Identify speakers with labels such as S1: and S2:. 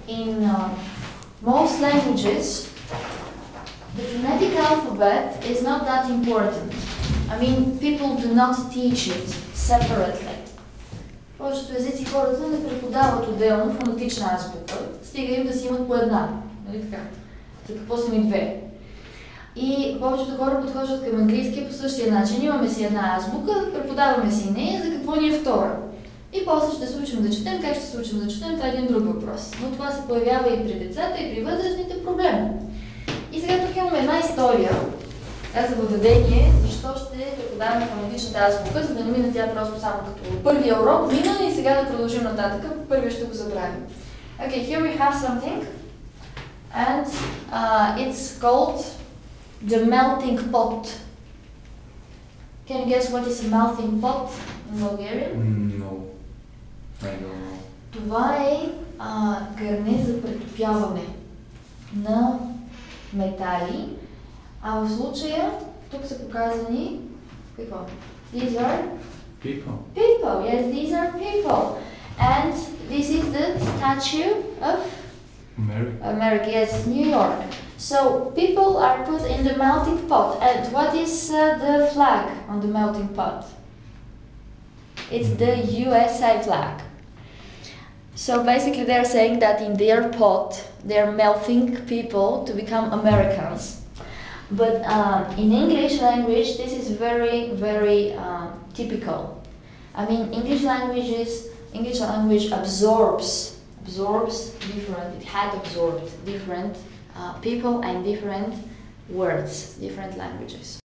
S1: in most languages, the phonetic alphabet is not that important. I mean, people do not teach it separately. В повечето езици хората не преподават отделно фонетична азбука, стига им да си имат по една. Нали така? За какво са ми две? И повечето хора подхождат към английския по същия начин. Имаме си една азбука, преподаваме си нея, за какво ни е втора. И после ще се учим да четем. Как ще се учим да четем, това е един друг въпрос. Но това се появява и при децата, и при възрастните проблеми. И сега тук имаме една история за въведение, защо ще преподаваме фонетичната азбука, за да не мине тя просто само като първия урок мина и сега да продължим нататък. Първия ще го забравим. Okay, here we have something, and it's called the melting pot. Can you guess what is a melting pot in Bulgarian?
S2: No, I don't know.
S1: Това е гърне за претопяване на метали, а в случая тук са показани какво? These are
S2: People.
S1: people. Yes, these are people. And this is the statue of America. Yes, New York. So people are put in the melting pot. And what is the flag on the melting pot? It's the USA flag. So basically they're saying that in their pot they're melting people to become Americans. But in English language this is very, very typical. I mean, English language absorbs different, it had absorbed different people and different words, different languages.